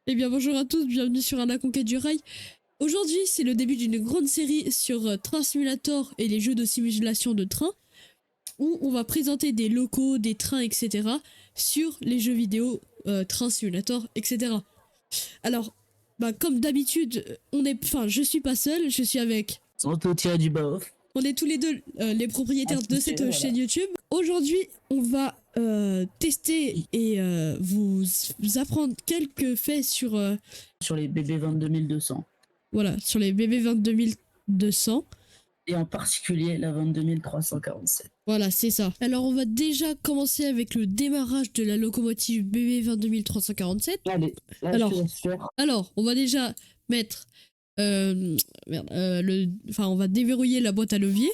Eh bien bonjour à tous, bienvenue sur la conquête du rail. Aujourd'hui c'est le début d'une grande série sur Train Simulator et les jeux de simulation de train, où on va présenter des locaux, des trains, etc. sur les jeux vidéo Train Simulator, etc. Alors, comme d'habitude, je suis pas seul, je suis avec... On peut tirer du bas. On est tous les deux les propriétaires de cette Voilà. chaîne YouTube. Aujourd'hui, on va tester et vous apprendre quelques faits sur... Sur les BB 22200. Voilà, sur les BB 22200. Et en particulier la 22347. Voilà, c'est ça. Alors, on va déjà commencer avec le démarrage de la locomotive BB 22347. Allez, là Alors, je te laisse faire. Alors, on va déjà mettre... on va déverrouiller la boîte à levier.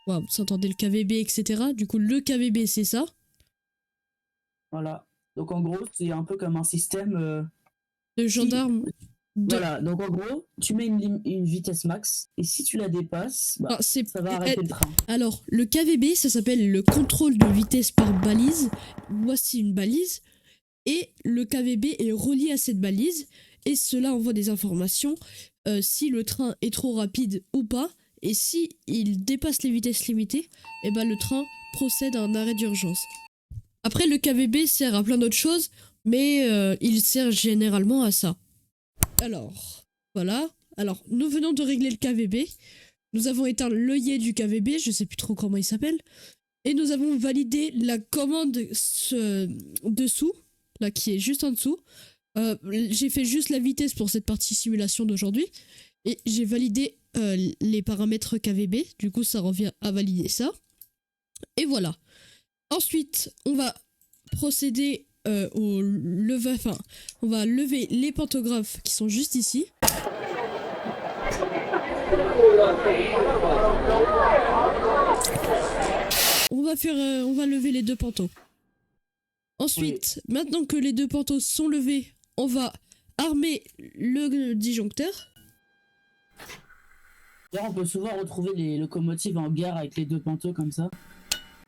Wow, vous entendez le KVB, etc. Du coup, le KVB, c'est ça. Voilà. Donc en gros, c'est un peu comme un système. Le gendarme... Voilà, donc en gros, tu mets une vitesse max, et si tu la dépasses, ça va arrêter le train. Alors, le KVB, ça s'appelle le contrôle de vitesse par balise. Voici une balise. Et le KVB est relié à cette balise. Et cela envoie des informations si le train est trop rapide ou pas. Et si il dépasse les vitesses limitées, le train procède à un arrêt d'urgence. Après, le KVB sert à plein d'autres choses, mais il sert généralement à ça. Alors, voilà. Alors, nous venons de régler le KVB. Nous avons éteint l'œillet du KVB, je sais plus trop comment il s'appelle. Et nous avons validé la commande dessous, là qui est juste en dessous. J'ai fait juste la vitesse pour cette partie simulation d'aujourd'hui. Et j'ai validé les paramètres KVB. Du coup, ça revient à valider ça. Et voilà. Ensuite, on va procéder au lever... Enfin, on va lever les pantographes qui sont juste ici. On va lever les deux pantos. Ensuite, maintenant que les deux pantos sont levés, on va armer le disjoncteur. D'ailleurs, on peut souvent retrouver les locomotives en gare avec les deux pantos comme ça.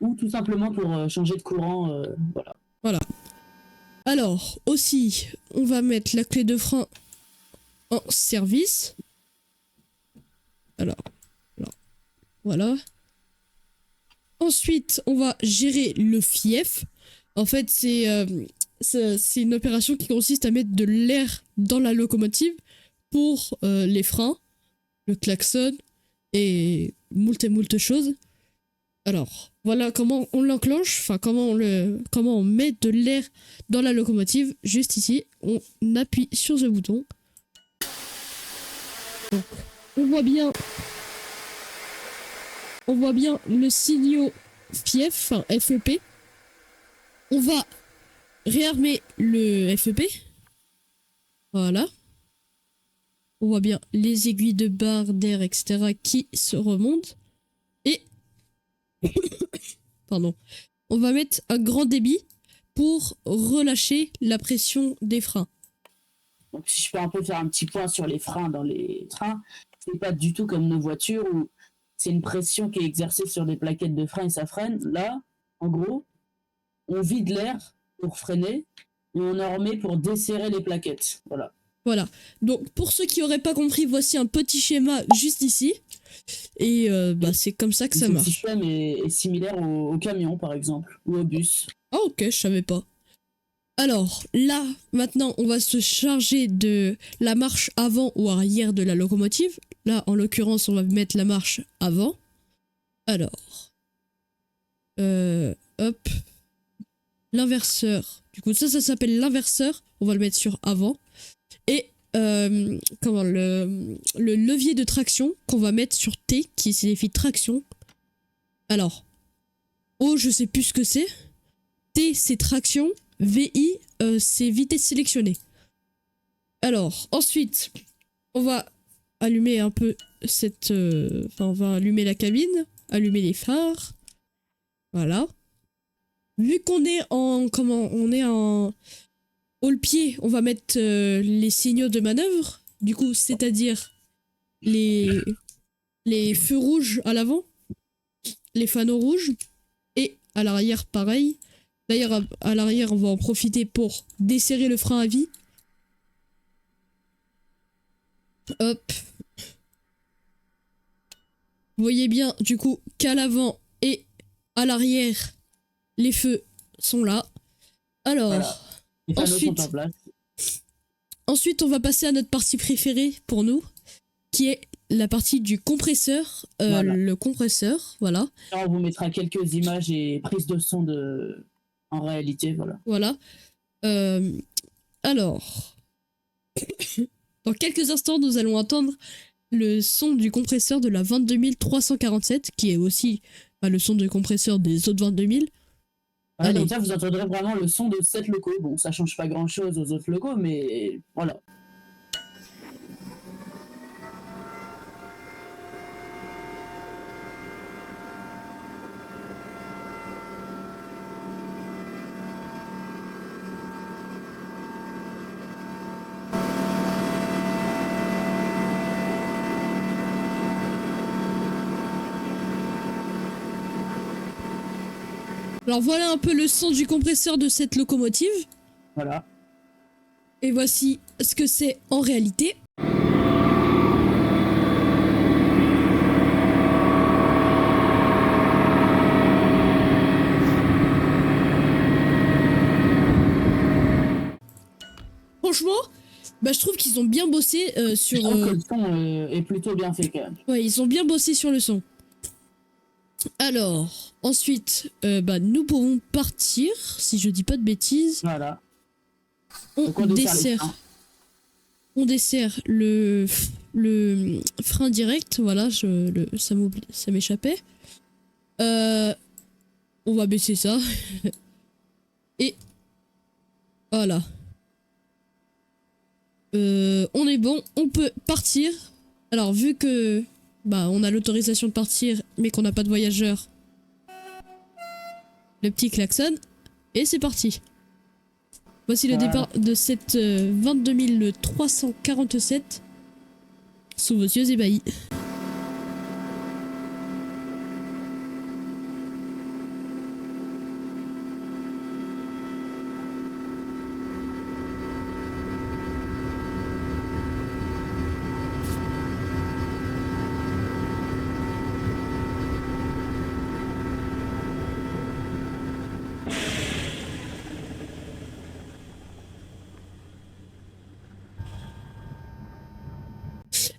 Ou tout simplement pour changer de courant, voilà. Voilà. Alors, aussi, on va mettre la clé de frein en service. Alors voilà. Ensuite, on va gérer le fief. En fait, c'est une opération qui consiste à mettre de l'air dans la locomotive pour les freins, le klaxon et moult choses. Alors, voilà comment on l'enclenche, enfin comment on met de l'air dans la locomotive. Juste ici, on appuie sur ce bouton. Donc, on voit bien le signal fief, enfin FEP. On va réarmer le FEP. Voilà. On voit bien les aiguilles de barre d'air, etc. qui se remontent. Et... Pardon. On va mettre un grand débit pour relâcher la pression des freins. Donc si je peux un peu faire un petit point sur les freins dans les trains, c'est pas du tout comme nos voitures où c'est une pression qui est exercée sur des plaquettes de frein et ça freine. Là, en gros, on vide l'air pour freiner et on en remet pour desserrer les plaquettes. Voilà. Voilà. Donc, pour ceux qui n'auraient pas compris, voici un petit schéma juste ici. Et c'est comme ça que ça marche. Le système est similaire au camion, par exemple, ou au bus. Ah ok, je savais pas. Alors, là, maintenant, on va se charger de la marche avant ou arrière de la locomotive. Là, en l'occurrence, on va mettre la marche avant. Alors... hop... L'inverseur. Du coup, ça s'appelle l'inverseur. On va le mettre sur avant. Et le levier de traction qu'on va mettre sur T, qui signifie traction. Alors, O, je sais plus ce que c'est. T, c'est traction. VI, c'est vitesse sélectionnée. Alors, ensuite, on va allumer un peu on va allumer la cabine, allumer les phares. Voilà. Vu qu'on est en haut-le-pied, on va mettre les signaux de manœuvre. Du coup, c'est-à-dire les feux rouges à l'avant, les fanaux rouges, et à l'arrière, pareil. D'ailleurs, à l'arrière, on va en profiter pour desserrer le frein à vie. Hop. Vous voyez bien, du coup, qu'à l'avant et à l'arrière, les feux sont là. Alors, Voilà. Les panneaux sont en place. ensuite, on va passer à notre partie préférée pour nous, qui est la partie du compresseur. Voilà. Le compresseur, voilà. Là, on vous mettra quelques images et prises de son en réalité, voilà. Voilà. Alors, dans quelques instants, nous allons entendre le son du compresseur de la 22347, qui est aussi le son du compresseur des autres 22000. Voilà, donc ça, vous entendrez vraiment le son de 7 locaux. Bon, ça change pas grand-chose aux autres locaux, mais voilà. Alors voilà un peu le son du compresseur de cette locomotive. Voilà. Et voici ce que c'est en réalité. Franchement, je trouve qu'ils ont bien bossé sur... Je trouve que le son est plutôt bien fait quand même. Ouais, ils ont bien bossé sur le son. Alors, ensuite, nous pourrons partir, si je dis pas de bêtises. Voilà. On dessert le frein direct, voilà, ça m'échappait. On va baisser ça. Et voilà. On est bon, on peut partir. Alors, vu que on a l'autorisation de partir, mais qu'on n'a pas de voyageurs, le petit klaxon, et c'est parti. Voici le départ de cette 22347 sous vos yeux ébahis.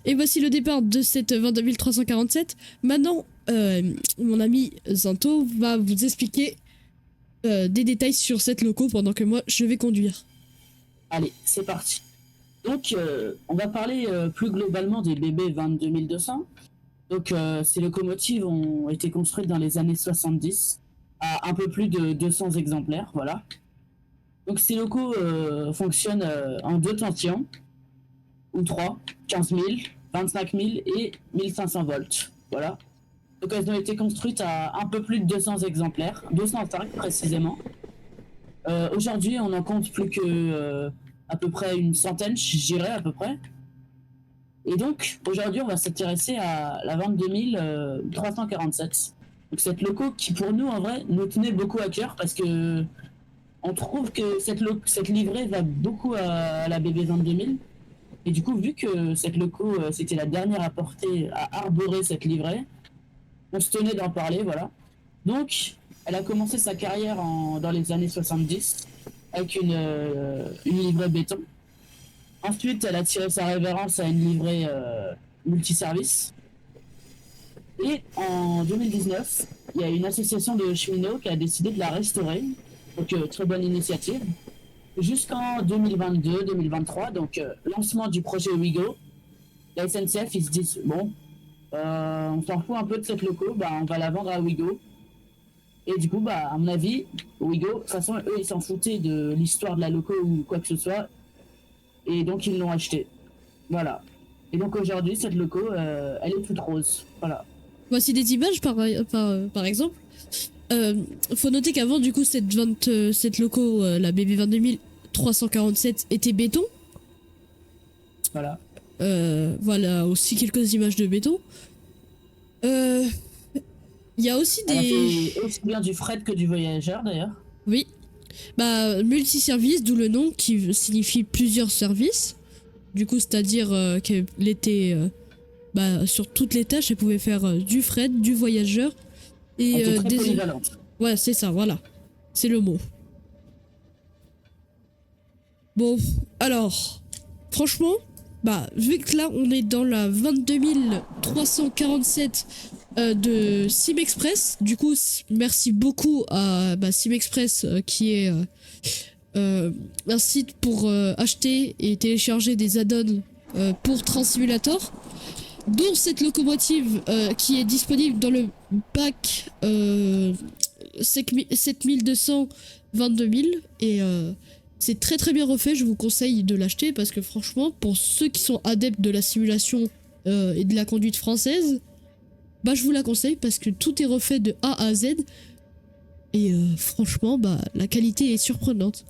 Et voici le départ de cette 22347. Maintenant, mon ami Zanto va vous expliquer des détails sur cette loco pendant que moi, je vais conduire. Allez, c'est parti. Donc, on va parler plus globalement des BB 22200. Donc, ces locomotives ont été construites dans les années 70 à un peu plus de 200 exemplaires, voilà. Donc, ces locaux fonctionnent en 2 tensions, ou 3, 15 000, 25 000 et 1500 volts, voilà. Donc, elles ont été construites à un peu plus de 200 exemplaires, 205 précisément. Aujourd'hui, on en compte plus que à peu près une centaine, je dirais à peu près. Et donc, aujourd'hui, on va s'intéresser à la 22347. Donc, cette loco qui, pour nous, en vrai, nous tenait beaucoup à cœur parce que on trouve que cette livrée va beaucoup à la BB 22000. Et du coup, vu que cette loco, c'était la dernière à arborer cette livrée, on se tenait d'en parler, voilà. Donc, elle a commencé sa carrière dans les années 70 avec une livrée béton. Ensuite, elle a tiré sa révérence à une livrée multiservice. Et en 2019, il y a une association de cheminots qui a décidé de la restaurer. Donc, très bonne initiative. Jusqu'en 2022-2023, donc lancement du projet Ouigo. La SNCF, ils se disent, bon, on s'en fout un peu de cette loco, on va la vendre à Ouigo. Et du coup, à mon avis, Ouigo, de toute façon, eux, ils s'en foutaient de l'histoire de la loco ou quoi que ce soit. Et donc, ils l'ont acheté. Voilà. Et donc, aujourd'hui, cette loco, elle est toute rose. Voilà. Voici des images, par exemple. Faut noter qu'avant, du coup, cette loco, la BB 22347, était béton. Voilà. Voilà, aussi quelques images de béton. Il y a aussi Elle a fait aussi bien du fret que du voyageur, d'ailleurs. Oui. Bah, multiservice, d'où le nom qui signifie plusieurs services. Du coup, c'est-à-dire qu'elle était bah, sur toutes les tâches, elle pouvait faire du fret, du voyageur et Elle était très polyvalente. Ouais, c'est ça, voilà. C'est le mot. Bon, alors, franchement, bah, vu que là, on est dans la 22 347 de SimExpress, du coup, merci beaucoup à bah, SimExpress qui est un site pour acheter et télécharger des add-ons pour Train Simulator, dont cette locomotive qui est disponible dans le bac 7200 22 000 et c'est très très bien refait, je vous conseille de l'acheter parce que franchement pour ceux qui sont adeptes de la simulation et de la conduite française, bah je vous la conseille parce que tout est refait de A à Z et franchement bah la qualité est surprenante.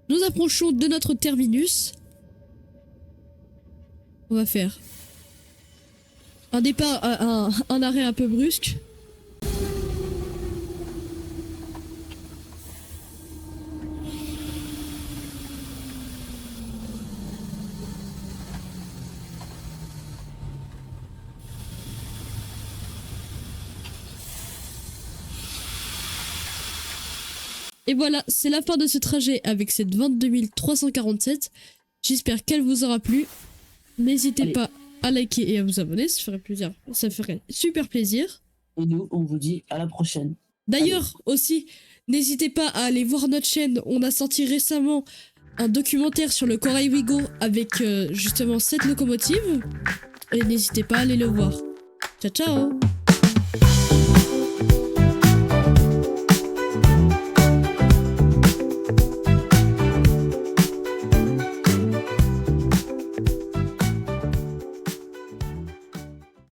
Nous approchons de notre terminus. On va faire un départ, un arrêt un peu brusque. Et voilà, c'est la fin de ce trajet avec cette 22 347. J'espère qu'elle vous aura plu. N'hésitez pas à liker et à vous abonner, ça ferait super plaisir. Et nous, on vous dit à la prochaine. D'ailleurs, aussi, n'hésitez pas à aller voir notre chaîne. On a sorti récemment un documentaire sur le Korai Wigo avec justement cette locomotive. Et n'hésitez pas à aller le voir. Ciao, ciao!